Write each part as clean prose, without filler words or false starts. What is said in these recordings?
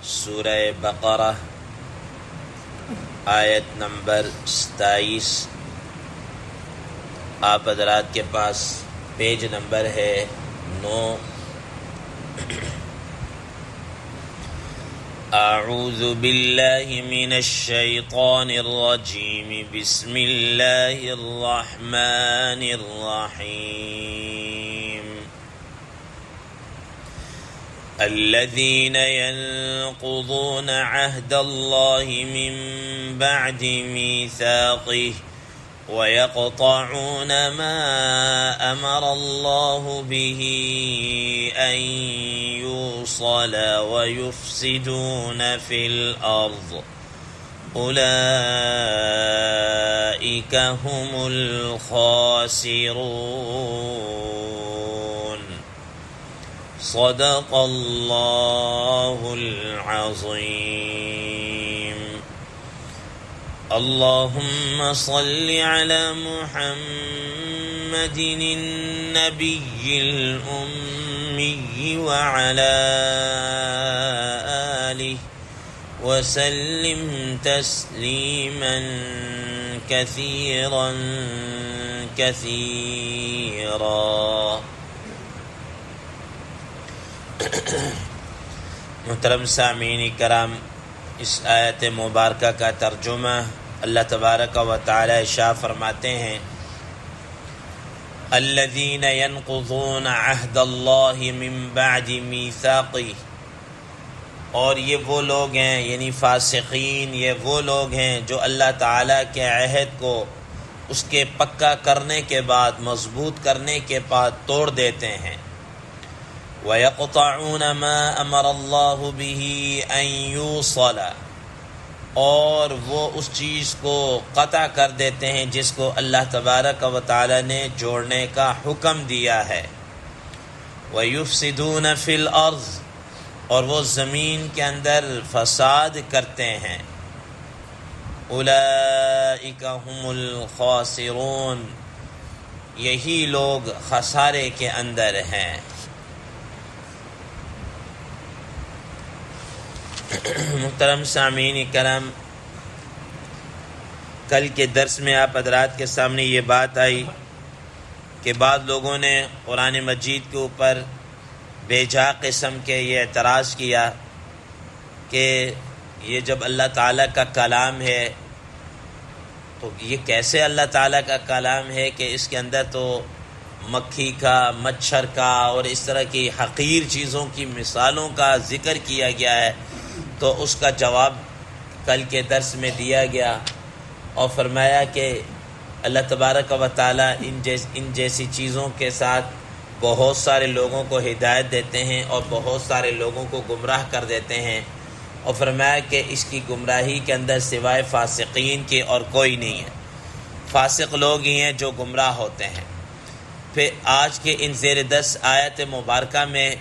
سورہ بقرہ آیت نمبر 27۔ آپ حضرات کے پاس پیج نمبر ہے 9۔ اعوذ باللہ من الشیطان الرجیم، بسم اللہ الرحمن الرحیم۔ الذين ينقضون عهد الله من بعد ميثاقه ويقطعون ما أمر الله به أن يوصل ويفسدون في الأرض أولئك هم الخاسرون۔ صدق اللہ العظیم۔ اللہم صل علی محمد النبی الأمی وعلی آلہ وسلم تسلیما کثیرا کثیرا۔ محترم سامعین کرام، اس آیت مبارکہ کا ترجمہ اللہ تبارک و تعالی ارشاد فرماتے ہیں: الذین ینقضون عہد اللہ من بعد میثاقہ، اور یہ وہ لوگ ہیں، یعنی فاسقین، یہ وہ لوگ ہیں جو اللہ تعالی کے عہد کو اس کے پکا کرنے کے بعد، مضبوط کرنے کے بعد توڑ دیتے ہیں۔ وَيَقْطَعُونَ مَا أَمَرَ اللَّهُ بِهِ أَن يُوصَلَ، اور وہ اس چیز کو قطع کر دیتے ہیں جس کو اللہ تبارک و تعالی نے جوڑنے کا حکم دیا ہے۔ وَيُفْسِدُونَ فِي الْأَرْضِ، اور وہ زمین کے اندر فساد کرتے ہیں۔ أُولَئِكَ هُمُ الْخَاسِرُونَ، یہی لوگ خسارے کے اندر ہیں۔ محترم سامعین کرام، کل کے درس میں آپ حضرات کے سامنے یہ بات آئی کہ بعض لوگوں نے قرآن مجید کے اوپر بے جا قسم کے یہ اعتراض کیا کہ یہ جب اللہ تعالیٰ کا کلام ہے تو یہ کیسے اللہ تعالیٰ کا کلام ہے کہ اس کے اندر تو مکھی کا، مچھر کا اور اس طرح کی حقیر چیزوں کی مثالوں کا ذکر کیا گیا ہے۔ تو اس کا جواب کل کے درس میں دیا گیا اور فرمایا کہ اللہ تبارک و تعالیٰ ان جیسی چیزوں کے ساتھ بہت سارے لوگوں کو ہدایت دیتے ہیں اور بہت سارے لوگوں کو گمراہ کر دیتے ہیں، اور فرمایا کہ اس کی گمراہی کے اندر سوائے فاسقین کے اور کوئی نہیں ہے۔ فاسق لوگ ہی ہیں جو گمراہ ہوتے ہیں۔ پھر آج کے ان زیر 10 آیت مبارکہ میں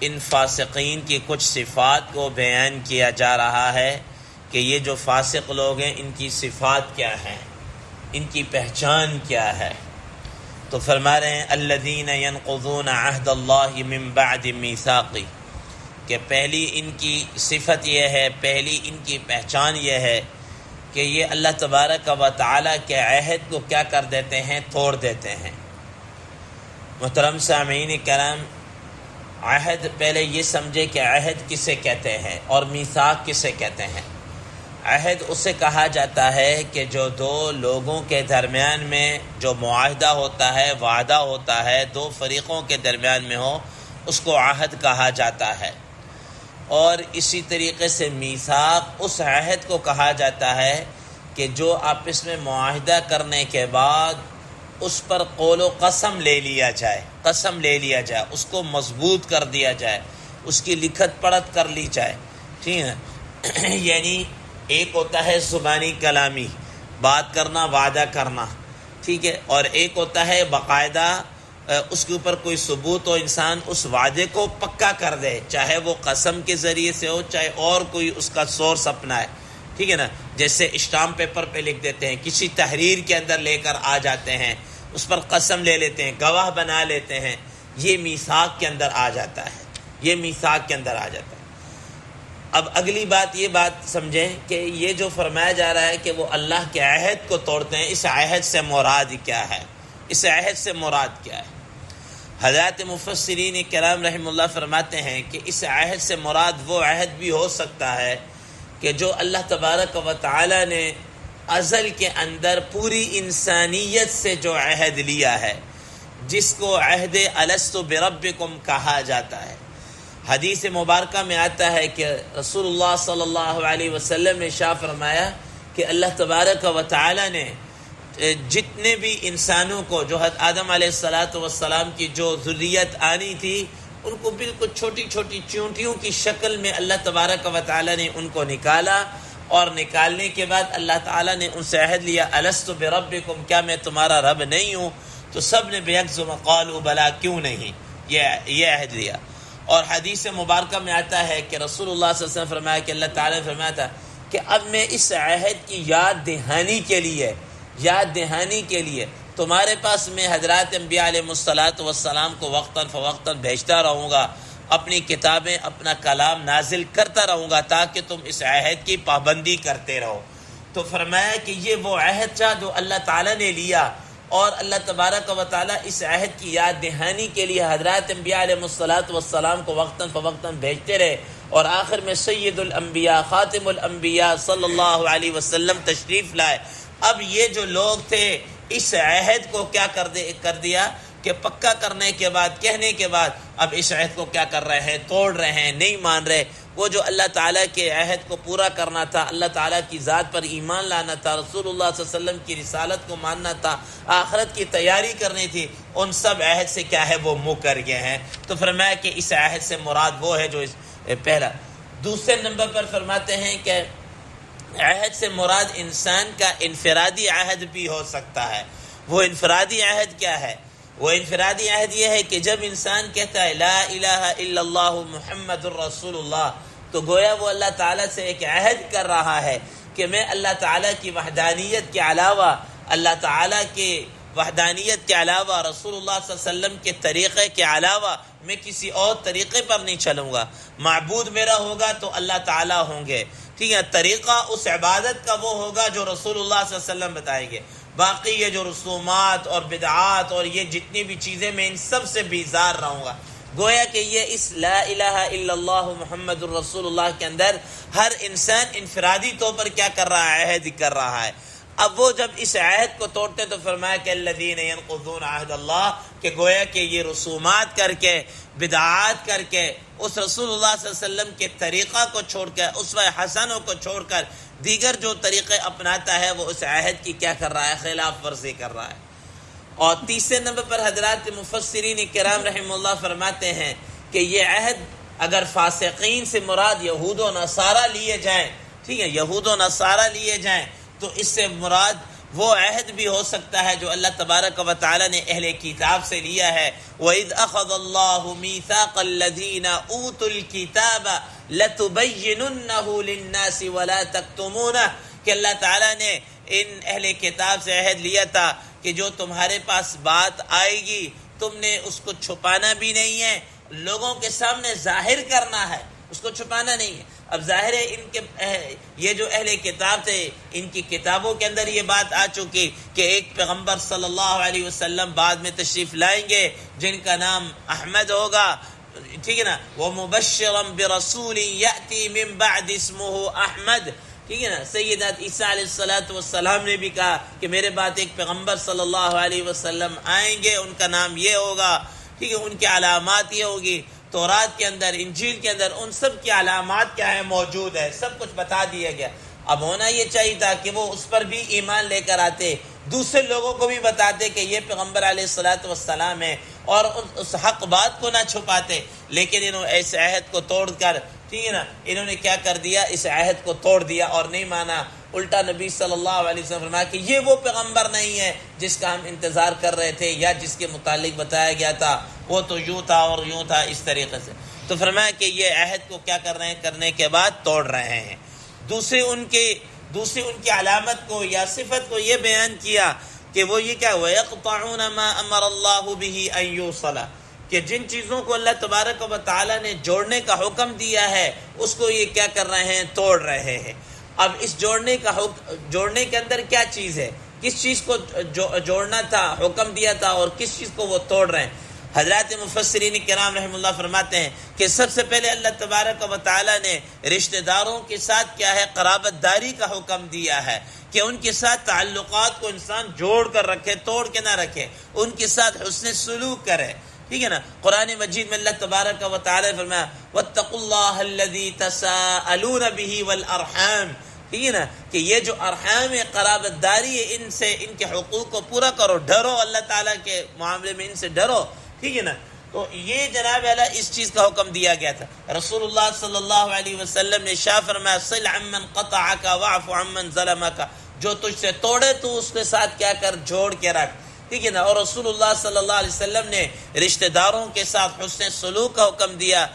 ان فاسقین کی کچھ صفات کو بیان کیا جا رہا ہے کہ یہ جو فاسق لوگ ہیں ان کی صفات کیا ہیں، ان کی پہچان کیا ہے۔ تو فرما رہے ہیں الذین ینقضون عہد اللہ من بعد میثاقہ، کہ پہلی ان کی صفت یہ ہے، پہلی ان کی پہچان یہ ہے کہ یہ اللہ تبارک و تعالی کے عہد کو کیا کر دیتے ہیں، توڑ دیتے ہیں۔ محترم سامعین کرام، عہد پہلے یہ سمجھے کہ عہد کسے کہتے ہیں اور میثاق کسے کہتے ہیں۔ عہد اسے کہا جاتا ہے کہ جو دو لوگوں کے درمیان میں جو معاہدہ ہوتا ہے، وعدہ ہوتا ہے، دو فریقوں کے درمیان میں ہو، اس کو عہد کہا جاتا ہے۔ اور اسی طریقے سے میثاق اس عہد کو کہا جاتا ہے کہ جو آپس میں معاہدہ کرنے کے بعد اس پر قول و قسم لے لیا جائے، قسم لے لیا جائے، اس کو مضبوط کر دیا جائے، اس کی لکھت پڑھت کر لی جائے، ٹھیک ہے۔ یعنی ایک ہوتا ہے زبانی کلامی، بات کرنا، وعدہ کرنا، ٹھیک ہے، اور ایک ہوتا ہے باقاعدہ اس کے اوپر کوئی ثبوت ہو، انسان اس وعدے کو پکا کر دے، چاہے وہ قسم کے ذریعے سے ہو، چاہے اور کوئی اس کا سورس اپنا ہے، ٹھیک ہے نا۔ جیسے اسٹامپ پیپر پہ لکھ دیتے ہیں، کسی تحریر کے اندر لے کر آ جاتے ہیں، اس پر قسم لے لیتے ہیں، گواہ بنا لیتے ہیں، یہ میثاق کے اندر آ جاتا ہے، یہ میثاق کے اندر آ جاتا ہے۔ اب اگلی بات یہ بات سمجھیں کہ یہ جو فرمایا جا رہا ہے کہ وہ اللہ کے عہد کو توڑتے ہیں، اس عہد سے مراد کیا ہے؟ اس عہد سے مراد کیا ہے؟ حضرات مفسرین کرام رحم اللہ فرماتے ہیں کہ اس عہد سے مراد وہ عہد بھی ہو سکتا ہے کہ جو اللہ تبارک و تعالی نے ازل کے اندر پوری انسانیت سے جو عہد لیا ہے، جس کو عہد الست بربکم کہا جاتا ہے۔ حدیث مبارکہ میں آتا ہے کہ رسول اللہ صلی اللہ علیہ وسلم نے ارشاد فرمایا کہ اللہ تبارک و تعالی نے جتنے بھی انسانوں کو، جو حضرت آدم علیہ السلام کی جو ذریت آنی تھی، ان کو بالکل چھوٹی چھوٹی چونٹیوں کی شکل میں اللہ تبارک و تعالی نے ان کو نکالا، اور نکالنے کے بعد اللہ تعالی نے ان سے عہد لیا، الست بربکم، کیا میں تمہارا رب نہیں ہوں؟ تو سب نے بیکزم قالوا بلا، کیوں نہیں، یہ عہد لیا۔ اور حدیث مبارکہ میں آتا ہے کہ رسول اللہ صلی اللہ علیہ وسلم فرمایا کہ اللہ تعالی نے فرمایا تھا کہ اب میں اس عہد کی یاد دہانی کے لیے تمہارے پاس میں حضرات انبیاء علیہ السلام کو وقتاً فوقتاً بھیجتا رہوں گا، اپنی کتابیں، اپنا کلام نازل کرتا رہوں گا تاکہ تم اس عہد کی پابندی کرتے رہو۔ تو فرمایا کہ یہ وہ عہد تھا جو اللہ تعالیٰ نے لیا، اور اللہ تبارک و تعالیٰ اس عہد کی یاد دہانی کے لیے حضرات انبیاء علیہ السلام کو وقتاً فوقتاً بھیجتے رہے، اور آخر میں سید الانبیاء خاتم الانبیاء صلی اللہ علیہ وسلم تشریف لائے۔ اب یہ جو لوگ تھے اس عہد کو کیا کر دیا کہ پکا کرنے کے بعد، کہنے کے بعد، اب اس عہد کو کیا کر رہے ہیں؟ توڑ رہے ہیں، نہیں مان رہے۔ وہ جو اللہ تعالیٰ کے عہد کو پورا کرنا تھا، اللہ تعالیٰ کی ذات پر ایمان لانا تھا، رسول اللہ صلی اللہ علیہ وسلم کی رسالت کو ماننا تھا، آخرت کی تیاری کرنی تھی، ان سب عہد سے کیا ہے؟ وہ منہ کر گئے ہیں۔ تو فرمایا کہ اس عہد سے مراد وہ ہے جو پہلا۔ دوسرے نمبر پر فرماتے ہیں کہ عہد سے مراد انسان کا انفرادی عہد بھی ہو سکتا ہے۔ وہ انفرادی عہد کیا ہے؟ وہ انفرادی عہد یہ ہے کہ جب انسان کہتا ہے لا الہ الا اللہ محمد الرسول اللہ، تو گویا وہ اللہ تعالیٰ سے ایک عہد کر رہا ہے کہ میں اللہ تعالیٰ کی وحدانیت کے علاوہ، اللہ تعالیٰ کی وحدانیت کے علاوہ، رسول اللہ صلی اللہ علیہ وسلم کے طریقے کے علاوہ میں کسی اور طریقے پر نہیں چلوں گا۔ معبود میرا ہوگا تو اللہ تعالیٰ ہوں گے، ٹھیک ہے؟ طریقہ اس عبادت کا وہ ہوگا جو رسول اللہ صلی اللہ علیہ وسلم بتائیں گے۔ باقی یہ جو رسومات اور بدعات اور یہ جتنی بھی چیزیں، میں ان سب سے بیزار رہوں گا۔ گویا کہ یہ اس لا الہ الا اللہ محمد الرسول اللہ کے اندر ہر انسان انفرادی طور پر کیا کر رہا ہے؟ عہد کر رہا ہے۔ اب وہ جب اس عہد کو توڑتے تو فرمایا کہ الذین ینقضون عہد اللہ، کہ گویا کہ یہ رسومات کر کے، بدعات کر کے، اس رسول اللہ صلی اللہ علیہ وسلم کے طریقہ کو چھوڑ کر، اسوہ حسنوں کو چھوڑ کر دیگر جو طریقے اپناتا ہے، وہ اس عہد کی کیا کر رہا ہے؟ خلاف ورزی کر رہا ہے۔ اور تیسرے نمبر پر حضرات مفسرین کرام رحم اللہ فرماتے ہیں کہ یہ عہد اگر فاسقین سے مراد یہود و نصارہ لیے جائیں، ٹھیک ہے، یہود و نصارہ لیے جائیں، تو اس سے مراد وہ عہد بھی ہو سکتا ہے جو اللہ تبارک و تعالی نے اہل کتاب سے لیا ہے۔ وَإِذْ أَخَذَ اللَّهُ مِيثَاقَ الَّذِينَ أُوتُوا الْكِتَابَ لَتُبَيِّنُنَّهُ لِلنَّاسِ وَلَا تَكْتُمُونَهُ، کہ اللہ تعالیٰ نے ان اہل کتاب سے عہد لیا تھا کہ جو تمہارے پاس بات آئے گی تم نے اس کو چھپانا بھی نہیں ہے، لوگوں کے سامنے ظاہر کرنا ہے، اس کو چھپانا نہیں ہے۔ اب ظاہر ہے ان کے یہ جو اہل کتاب تھے، ان کی کتابوں کے اندر یہ بات آ چکی کہ ایک پیغمبر صلی اللہ علیہ وسلم بعد میں تشریف لائیں گے جن کا نام احمد ہوگا، ٹھیک ہے نا، وَمُبَشِّرًا بِرَسُولٍ يَأْتِي مِن بَعْدِ اسْمُهُ احمد، ٹھیک ہے نا۔ سیدات عیسیٰ علیہ السلام نے بھی کہا کہ میرے بعد ایک پیغمبر صلی اللہ علیہ وسلم آئیں گے، ان کا نام یہ ہوگا، ٹھیک ہے، ان کی علامات یہ ہوگی۔ تورات کے اندر، انجیل کے اندر ان سب کی علامات کیا ہے؟ موجود ہے، سب کچھ بتا دیا گیا۔ اب ہونا یہ چاہیے تھا کہ وہ اس پر بھی ایمان لے کر آتے، دوسرے لوگوں کو بھی بتاتے کہ یہ پیغمبر علیہ السلام ہے، اور اس حق بات کو نہ چھپاتے۔ لیکن انہوں نے اس عہد کو توڑ کر، ٹھیک ہے نا، انہوں نے کیا کر دیا؟ اس عہد کو توڑ دیا اور نہیں مانا۔ الٹا نبی صلی اللہ علیہ وسلم فرمایا کہ یہ وہ پیغمبر نہیں ہے جس کا ہم انتظار کر رہے تھے یا جس کے متعلق بتایا گیا تھا، وہ تو یوں تھا اور یوں تھا، اس طریقے سے۔ تو فرمایا کہ یہ عہد کو کیا کر رہے ہیں؟ کرنے کے بعد توڑ رہے ہیں۔ دوسری ان کی علامت کو یا صفت کو یہ بیان کیا کہ وہ یہ کیا، وَيَقْطَعُونَ مَا أَمَرَ اللَّهُ بِهِ أَن يُوصَلَ، کہ جن چیزوں کو اللہ تبارک و تعالیٰ نے جوڑنے کا حکم دیا ہے اس کو یہ کیا کر رہے ہیں؟ توڑ رہے ہیں۔ اب اس جوڑنے کے اندر کیا چیز ہے؟ کس چیز کو جوڑنا تھا، حکم دیا تھا، اور کس چیز کو وہ توڑ رہے ہیں؟ حضرات مفسرین کرام رحم اللہ فرماتے ہیں کہ سب سے پہلے اللہ تبارک و تعالیٰ نے رشتہ داروں کے ساتھ کیا ہے؟ قرابت داری کا حکم دیا ہے کہ ان کے ساتھ تعلقات کو انسان جوڑ کر رکھے، توڑ کے نہ رکھے، ان کے ساتھ حسن سلوک کرے، ٹھیک ہے نا۔ قرآن مجید میں اللہ تبارک و تعالیٰ نے فرمایا وَاتَّقُوا اللَّهَ الَّذِي تَسَاءَلُونَ بِهِ وَالْأَرْحَامِ، ٹھیک ہے نا، کہ یہ جو ارحام ہے، قرابت داری ہے، ان سے، ان کے حقوق کو پورا کرو، ڈرو اللہ تعالیٰ کے معاملے میں، ان سے ڈرو، ٹھیک ہے نا۔ تو یہ جناب اللہ اس چیز کا حکم دیا گیا تھا۔ رسول اللہ صلی اللہ علیہ وسلم نے ارشاد فرمایا صل عمن قطعک واعف عمن ظلمک، جو تجھ سے توڑے تو اس کے ساتھ کیا کر؟ جوڑ کے رکھ، ٹھیک ہے نا۔ اور رسول اللہ صلی اللہ علیہ وسلم نے رشتہ داروں کے ساتھ حسن سلوک کا حکم دیا۔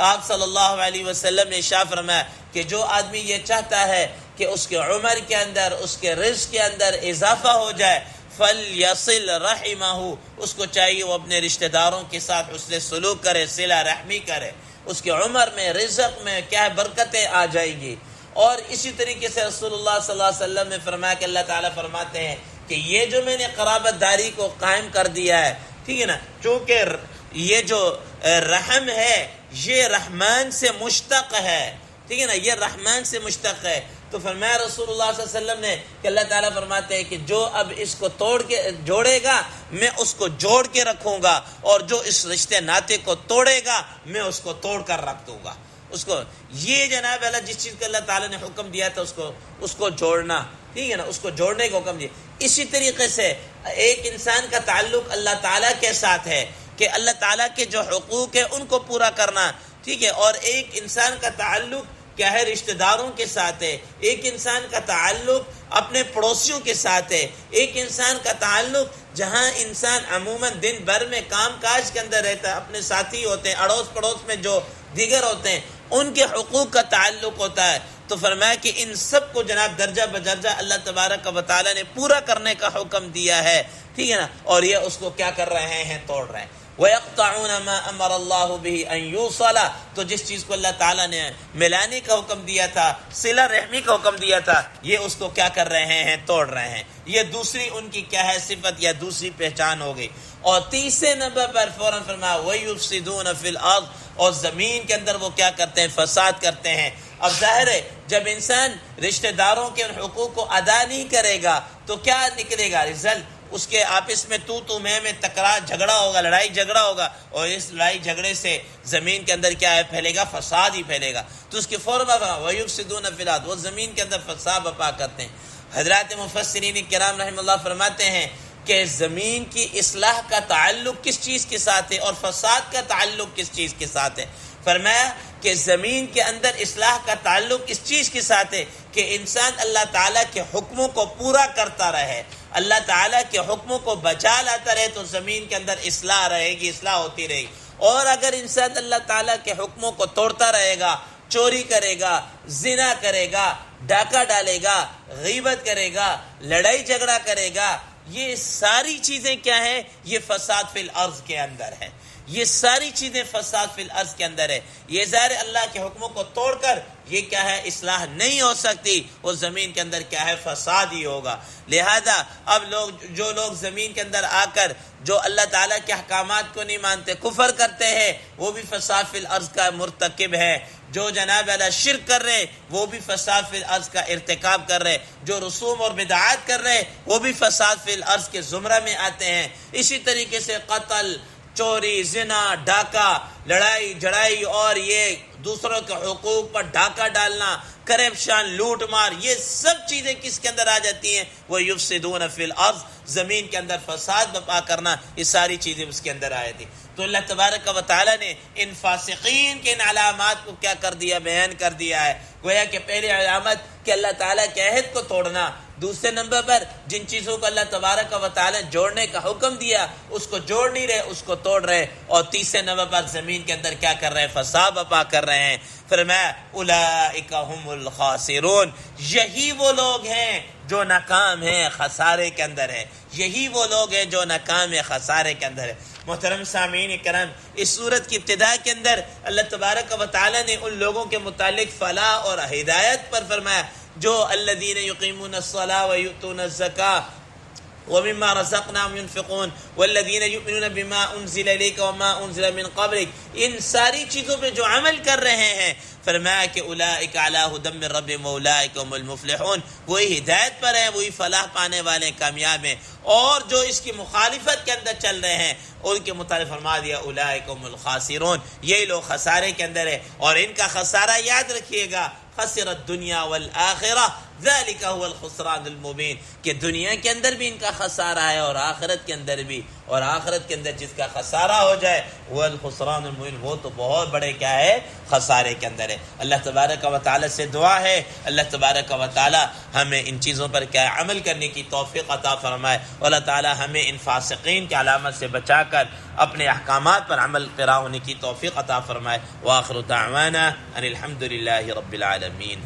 آپ صلی اللہ علیہ وسلم نے ارشاد فرمایا کہ جو آدمی یہ چاہتا ہے کہ اس کے عمر کے اندر، اس کے رزق کے اندر اضافہ ہو جائے، فَلْيَصِلْ رَحِمَهُ، اس کو چاہیے وہ اپنے رشتہ داروں کے ساتھ حسن سلوک کرے، صلہ رحمی کرے، اس کے عمر میں، رزق میں کیا ہے؟ برکتیں آ جائیں گی۔ اور اسی طریقے سے رسول اللہ صلی اللہ علیہ وسلم نے فرمایا کہ اللہ تعالیٰ فرماتے ہیں کہ یہ جو میں نے قرابت داری کو قائم کر دیا ہے، ٹھیک ہے نا، چونکہ یہ جو رحم ہے یہ رحمان سے مشتق ہے، ٹھیک ہے نا، یہ رحمان سے مشتق ہے۔ تو فرمایا رسول اللہ صلی اللہ علیہ وسلم نے کہ اللہ تعالیٰ فرماتے ہیں کہ جو اب اس کو توڑ کے جوڑے گا میں اس کو جوڑ کے رکھوں گا، اور جو اس رشتے ناطے کو توڑے گا میں اس کو توڑ کر رکھ دوں گا۔ اس کو یہ جناب اللہ جس چیز کا اللہ تعالیٰ نے حکم دیا تھا اس کو جوڑنا، ٹھیک ہے نا، اس کو جوڑنے کا حکم دیا۔ اسی طریقے سے ایک انسان کا تعلق اللہ تعالیٰ کے ساتھ ہے کہ اللہ تعالیٰ کے جو حقوق ہیں ان کو پورا کرنا، ٹھیک ہے، اور ایک انسان کا تعلق کیا ہے؟ رشتہ داروں کے ساتھ ہے، ایک انسان کا تعلق اپنے پڑوسیوں کے ساتھ ہے، ایک انسان کا تعلق جہاں انسان عموماً دن بھر میں کام کاج کے اندر رہتا ہے، اپنے ساتھی ہوتے ہیں، اڑوس پڑوس میں جو دیگر ہوتے ہیں ان کے حقوق کا تعلق ہوتا ہے۔ تو فرمایا کہ ان سب کو جناب درجہ بدرجہ اللہ تبارک و تعالیٰ نے پورا کرنے کا حکم دیا ہے، ٹھیک ہے نا، اور یہ اس کو کیا کر رہے ہیں؟ توڑ رہے ہیں۔ وَيَقْطَعُونَ مَا أَمَرَ اللَّهُ بِهِ أَن يُوصَلَ، تو جس چیز کو اللہ تعالیٰ نے ملانے کا حکم دیا تھا، صلہ رحمی کا حکم دیا تھا، یہ اس کو کیا کر رہے ہیں؟ توڑ رہے ہیں۔ یہ دوسری ان کی کیا ہے؟ صفت یا دوسری پہچان ہو گئی۔ اور تیسرے نمبر پر فوراً فرمایا وَيُفْسِدُونَ فِي الْأَرْضِ، اور زمین کے اندر وہ کیا کرتے ہیں؟ فساد کرتے ہیں۔ اب ظاہر ہے جب انسان رشتہ داروں کے حقوق کو ادا نہیں کرے گا تو کیا نکلے گا رزلٹ؟ اس کے آپس میں تو میں تکرار جھگڑا ہوگا، لڑائی جھگڑا ہوگا، اور اس لڑائی جھگڑے سے زمین کے اندر کیا ہے؟ پھیلے گا، فساد ہی پھیلے گا۔ تو اس کے فوراً وَيُفْسِدُونَ فِي الْأَرْضِ، وہ زمین کے اندر فساد برپا کرتے ہیں۔ حضرات مفسرین کرام رحم اللہ فرماتے ہیں کہ زمین کی اصلاح کا تعلق کس چیز کے ساتھ ہے اور فساد کا تعلق کس چیز کے ساتھ ہے؟ فرمایا کہ زمین کے اندر اصلاح کا تعلق اس چیز کے ساتھ ہے کہ انسان اللہ تعالیٰ کے حکموں کو پورا کرتا رہے، اللہ تعالیٰ کے حکموں کو بجا لاتا رہے، تو زمین کے اندر اصلاح رہے گی، اصلاح ہوتی رہے گی۔ اور اگر انسان اللہ تعالیٰ کے حکموں کو توڑتا رہے گا، چوری کرے گا، زنا کرے گا، ڈاکہ ڈالے گا، غیبت کرے گا، لڑائی جھگڑا کرے گا، یہ ساری چیزیں کیا ہیں؟ یہ فساد فی الارض کے اندر ہے، یہ ساری چیزیں فساد فی الارض کے اندر ہے۔ یہ ظاہر اللہ کے حکموں کو توڑ کر یہ کیا ہے؟ اصلاح نہیں ہو سکتی، وہ زمین کے اندر کیا ہے؟ فساد ہی ہوگا۔ لہذا اب جو لوگ زمین کے اندر آ کر جو اللہ تعالیٰ کے احکامات کو نہیں مانتے، کفر کرتے ہیں، وہ بھی فساد فی الارض کا مرتکب ہے۔ جو جناب اللہ شرک کر رہے وہ بھی فساد فی الارض کا ارتکاب کر رہے، جو رسوم اور بدعات کر رہے وہ بھی فساد فی الارض کے زمرہ میں آتے ہیں۔ اسی طریقے سے قتل، چوری، زنا، ڈاکہ، لڑائی جھڑائی، اور یہ دوسروں کے حقوق پر ڈاکہ ڈالنا، کرپشن، لوٹ مار، یہ سب چیزیں کس کے اندر آ جاتی ہیں؟ وہ یفسدون فی الارض، زمین کے اندر فساد برپا کرنا، یہ ساری چیزیں اس کے اندر آئی تھی۔ تو اللہ تبارک و تعالیٰ نے ان فاسقین کے ان علامات کو کیا کر دیا؟ بیان کر دیا ہے۔ گویا کہ پہلی علامت کہ اللہ تعالیٰ کے عہد کو توڑنا، دوسرے نمبر پر جن چیزوں کو اللہ تبارک و تعالیٰ نے جوڑنے کا حکم دیا اس کو جوڑ نہیں رہے، اس کو توڑ رہے، اور تیسرے نمبر پر زمین کے اندر کیا کر رہے ہیں؟ فساد برپا کر رہے ہیں۔ فرمایا اولئک هم الخاسرون، یہی وہ لوگ ہیں جو ناکام ہیں، خسارے کے اندر ہے، یہی وہ لوگ ہیں جو ناکام ہیں، خسارے کے اندر ہے۔ محترم سامعین کرام، اس صورت کی ابتدا کے اندر اللہ تبارک و تعالی نے ان لوگوں کے متعلق فلاح اور ہدایت پر فرمایا جو الذین یقیمون الصلاۃ ویؤتون الزکاۃ ومما رزقناهم ينفقون والذین یؤمنون بما انزل الیک وما انزل من قبلک، ان ساری چیزوں پہ جو عمل کر رہے ہیں فرمایا کہ اولئک علی ھدی من ربہم واولئک هم المفلحون، وہی ہدایت پر ہیں، وہی فلاح پانے والے کامیاب ہیں۔ اور جو اس کی مخالفت کے اندر چل رہے ہیں ان کے متعلق فرما دیا اولئک هم الخاسرون، یہی لوگ خسارے کے اندر ہیں، اور ان کا خسارہ یاد رکھیے گا، خسر الدنیا والآخرہ ذلک هو الخسران المبین، کہ دنیا کے اندر بھی ان کا خسارہ ہے اور آخرت کے اندر بھی، اور آخرت کے اندر جس کا خسارہ ہو جائے وہ الخسران المبین، وہ تو بہت بڑے کیا ہے، خسارے کے اندر ہے۔ اللہ تبارک و تعالی سے دعا ہے اللہ تبارک و تعالی ہمیں ان چیزوں پر کیا عمل کرنے کی توفیق عطا فرمائے، اور اللہ تعالی ہمیں ان فاسقین کی علامت سے بچا کر اپنے احکامات پر عمل پیرا ہونے کی توفیق عطا فرمائے۔ وآخر دعوانا ان الحمد للہ رب العالمین۔